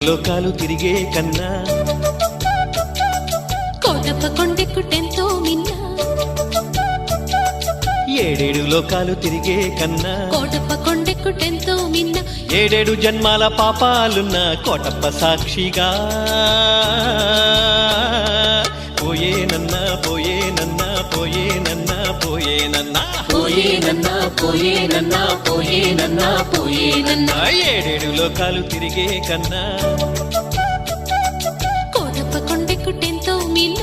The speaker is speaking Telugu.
లోకాలు తిరిగే కన్నా కోటప్ప కొండెక్కుటెంతో మిన్న ఏడేడు లోకాలు తిరిగే కన్నా కోటప్ప కొండెక్కుటెంతో మిన్న ఏడేడు జన్మాల పాపాలున్న కోటప్ప సాక్షిగా పోయేనన్నా పోయేనన్నా పోయేనన్నా పోయేనన్నా పోయేనన్నా పోయేనన్నా పోయేనన్నా పోయేనన్నా ఏడేడు లోకాలు తిరిగే కన్నా కోటప్ప కొండెక్కుటెంతో మిన్న